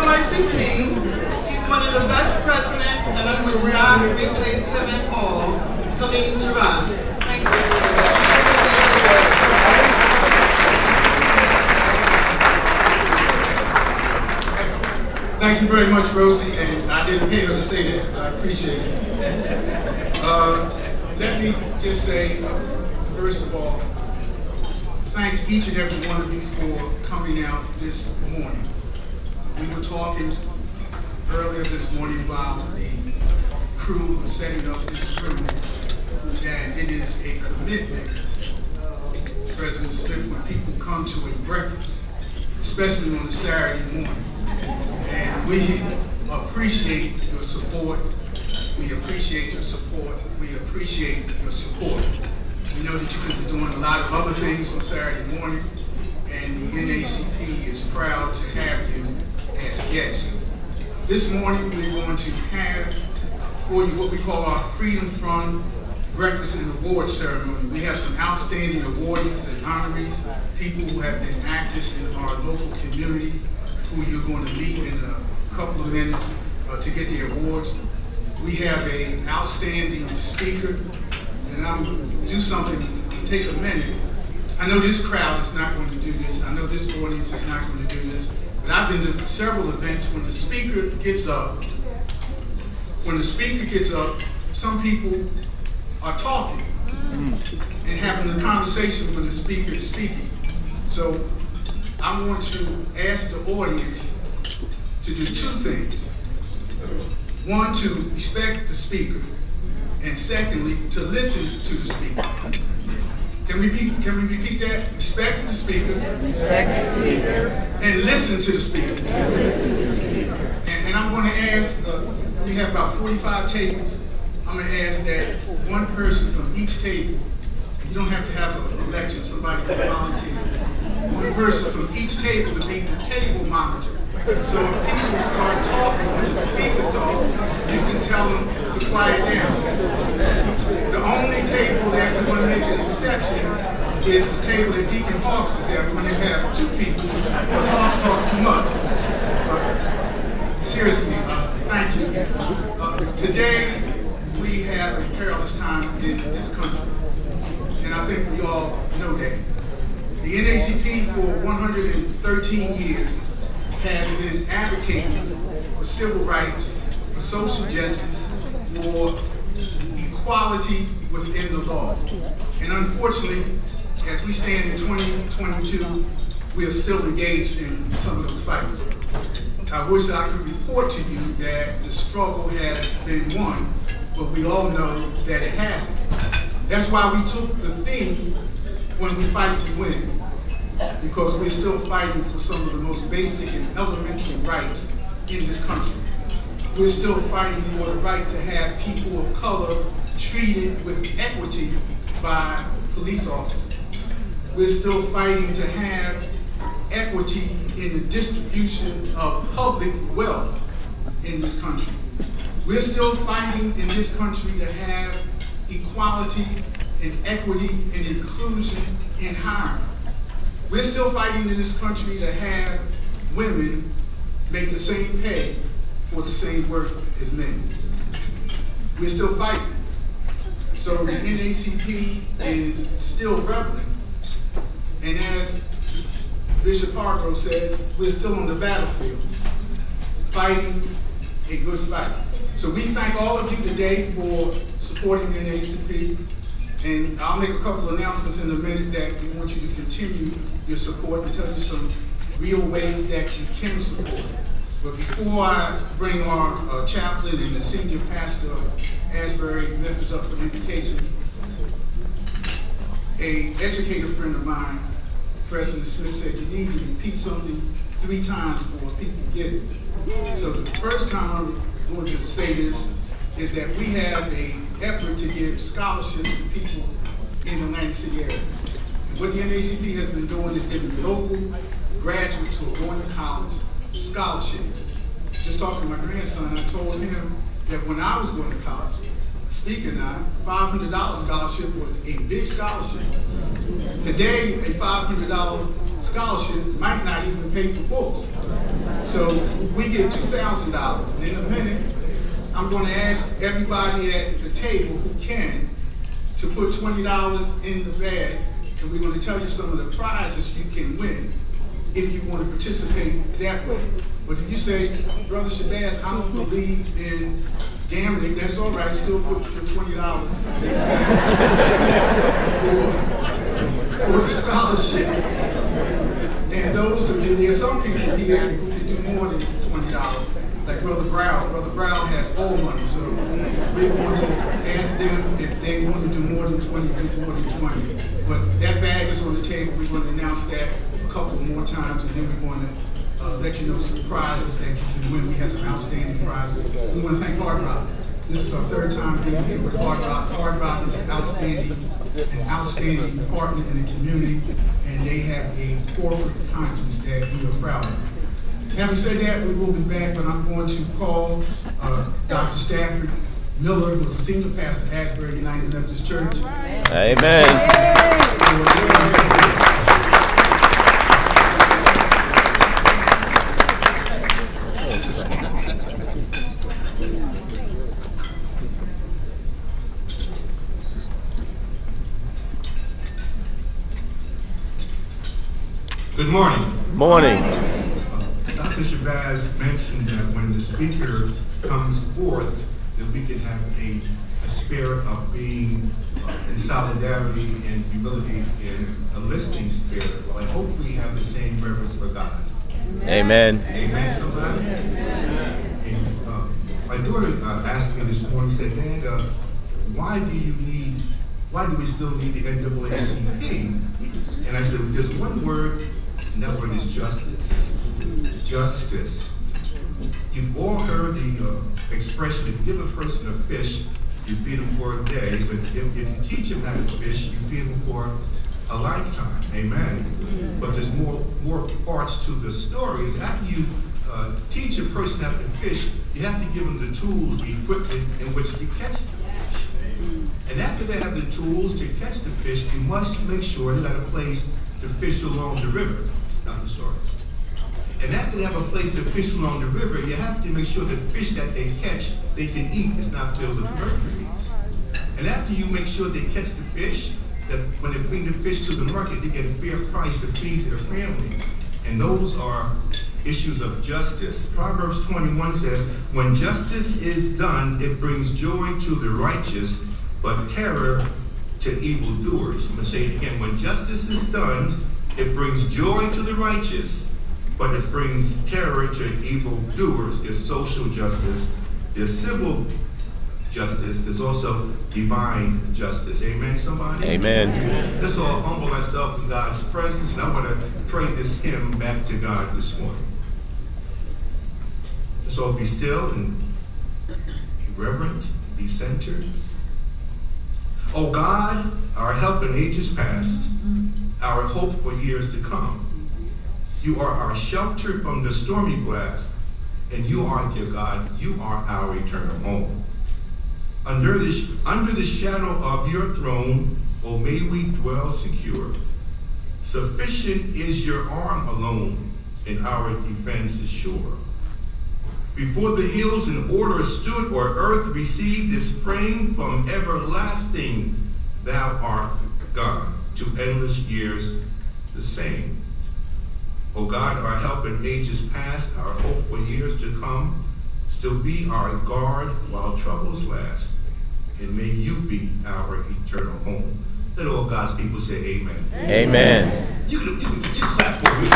NAACP. He's one of the best presidents, and I would not replace him at all. Khalid Shiraz. Thank you. Thank you very much, Rosie, and I didn't pay her to say that, but I appreciate it. Let me just say, first of all, thank each and every one of you for coming out this morning. We were talking earlier this morning while the crew was setting up this room that it is a commitment, President Smith, when people come to a breakfast, especially on a Saturday morning. And we appreciate your support. We appreciate your support. We appreciate your support. We know that you could be doing a lot of other things on Saturday morning, and the NAACP is proud to have you as guests. This morning we're going to have for you what we call our Freedom Front Breakfast and Award Ceremony. We have some outstanding awardees and honorees, people who have been active in our local community, who you're going to meet in a couple of minutes to get the awards. We have an outstanding speaker, and I'm going to do something to take a minute. I know this crowd is not going to do this. I know this audience is not going to do this. But I've been to several events when the speaker gets up. When the speaker gets up, some people are talking and having a conversation when the speaker is speaking. So I want to ask the audience to do two things. One, to respect the speaker, and secondly, to listen to the speaker. Can we repeat that? Respect the speaker, and listen to the speaker. And I'm going to ask, we have about 45 tables. I'm going to ask that one person from each table, you don't have to have an election, somebody can volunteer. One person from each table to be the table monitor. So if people start talking, when the speaker talks, you can tell them to quiet down. The only table that we're going to make an exception is the table that Deacon Hawks is at when they have two people, because Hawks talks too much. Seriously, thank you. Today, we have a perilous time in this country, and I think we all know that. The NAACP for 113 years has been advocating for civil rights, for social justice, for equality within the law. And unfortunately, as we stand in 2022, we are still engaged in some of those fights. I wish I could report to you that the struggle has been won, but we all know that it hasn't. That's why we took the theme, when we fight to win, because we're still fighting for some of the most basic and elementary rights in this country. We're still fighting for the right to have people of color treated with equity by police officers. We're still fighting to have equity in the distribution of public wealth in this country. We're still fighting in this country to have equality and equity and inclusion in hiring. We're still fighting in this country to have women make the same pay for the same work as men. We're still fighting. So the NAACP is still reveling. And as Bishop Hardrock says, we're still on the battlefield, fighting a good fight. So we thank all of you today for supporting the NAACP. And I'll make a couple of announcements in a minute that we want you to continue your support and tell you some real ways that you can support. But before I bring our chaplain and the senior pastor of Asbury, Memphis up for invocation, an educator friend of mine, President Smith, said you need to repeat something 3 times before people get it. So the first time I'm going to say this is that we have an effort to give scholarships to people in the Atlantic City area. And what the NAACP has been doing is giving local graduates who are going to college scholarships. Just talking to my grandson, I told him that when I was going to college, speaking now, $500 scholarship was a big scholarship. Today, a $500 scholarship might not even pay for books. So we get $2,000. And in a minute, I'm going to ask everybody at the table who can to put $20 in the bag, and we're going to tell you some of the prizes you can win if you want to participate that way. But if you say, Brother Shabazz, I don't believe in gambling, that's all right, still put your $20 for the scholarship. And those of you, there's some people here who can do more than $20, like Brother Brown. Brother Brown has all money, so we're going to ask them if they want to do more than 20, do more than 20. But that bag is on the table. We're going to announce that a couple more times, and then we're going to let you know some prizes that you can win. We have some outstanding prizes. We want to thank Hardrock. This is our third time being here with Hardrock. Hardrock is an outstanding partner in the community, and they have a corporate conscience that we are proud of. Having said that, we will be back, but I'm going to call Dr. Stafford Miller, who is a senior pastor at Asbury United Methodist Church. Amen. Good morning. Morning. Dr. Shabazz mentioned that when the speaker comes forth, that we can have a spirit of being in solidarity and humility in a listening spirit. Well, I hope we have the same reverence for God. Amen. Amen, somebody? Amen. And, my daughter asked me this morning, said, Dad, why do we still need the NAACP? And I said, there's one word, and that word is justice. Justice. You've all heard the expression, if you give a person a fish, you feed him for a day, but if you teach him how to fish, you feed him for a lifetime. Amen. But there's more parts to the story. Is after you teach a person how to fish, you have to give them the tools, the equipment in which to catch the fish. And after they have the tools to catch the fish, you must make sure they got a place to fish along the river. Not the story. And after they have a place to fish along the river, you have to make sure the fish that they catch, they can eat. It's not filled with mercury. And after you make sure they catch the fish, that when they bring the fish to the market, they get a fair price to feed their family. And those are issues of justice. Proverbs 21 says, when justice is done, it brings joy to the righteous, but terror to evildoers. I'm going to say it again. When justice is done, it brings joy to the righteous, but it brings terror to evildoers. There's social justice, there's civil justice, there's also divine justice. Amen, somebody? Amen. Let's all humble ourselves in God's presence, and I want to pray this hymn back to God this morning. Let's all be still and be reverent, be centered. Oh God, our help in ages past, our hope for years to come. You are our shelter from the stormy blast, and you are, dear God, you are our eternal home. Under the shadow of your throne, oh, may we dwell secure. Sufficient is your arm alone, and our defense is sure. Before the hills in order stood, or earth received its frame, from everlasting thou art God, to endless years the same. O God, our help in ages past, our hope for years to come, still be our guard while troubles last, and may you be our eternal home. Let all God's people say amen. Amen. You can clap for me.